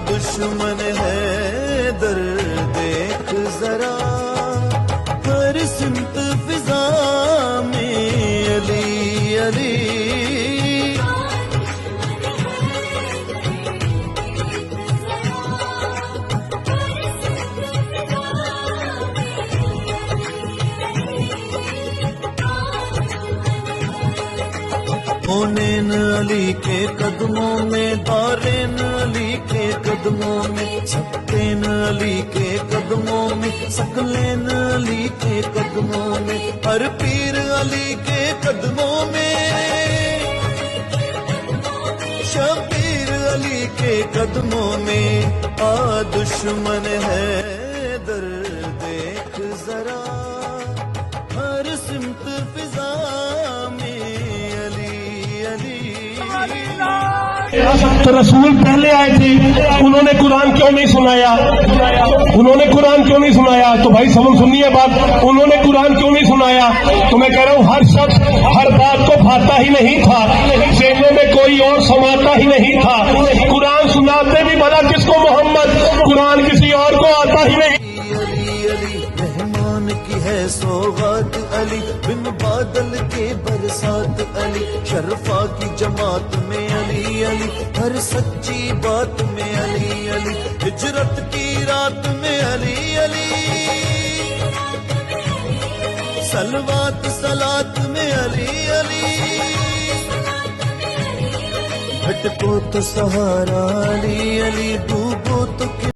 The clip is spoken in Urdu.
دشمن ہے در دیکھ ذرا، ہر سمت فضا میں علی علی. کونین علی کے قدموں میں، دارین علی کے قدموں میں، سبتین علی کے قدموں میں، سکلین علی کے قدموں میں، ہر پیر علی کے قدموں میں، شبیر علی کے قدموں میں. آ دشمن ہے در دیکھ ذرا، ہر سمت فضا میں علی علی. تو رسول پہلے آئے تھے، انہوں نے قرآن کیوں نہیں سنایا؟ انہوں نے قرآن کیوں نہیں سنایا؟ تو بھائی سب سنیے بات، انہوں نے قرآن کیوں نہیں سنایا؟ تو میں کہہ رہا ہوں ہر شخص ہر بات کو بھاتا ہی نہیں تھا، ذہنوں میں کوئی اور سماتا ہی نہیں تھا. قرآن سناتے بھی بھلا کس کو محمد، قرآن کسی اور کو آتا ہی نہیں. علی علی مہمان کی ہے سوغات علی، بن بادل کے برسات علی، شرفا کی جماعت میں علی علی، ہر سچی بات میں علی علی، ہجرت کی رات میں علی علی، سلوات سلات میں علی علی، ہٹ کو تو سہارا علی علی، ڈوبو تو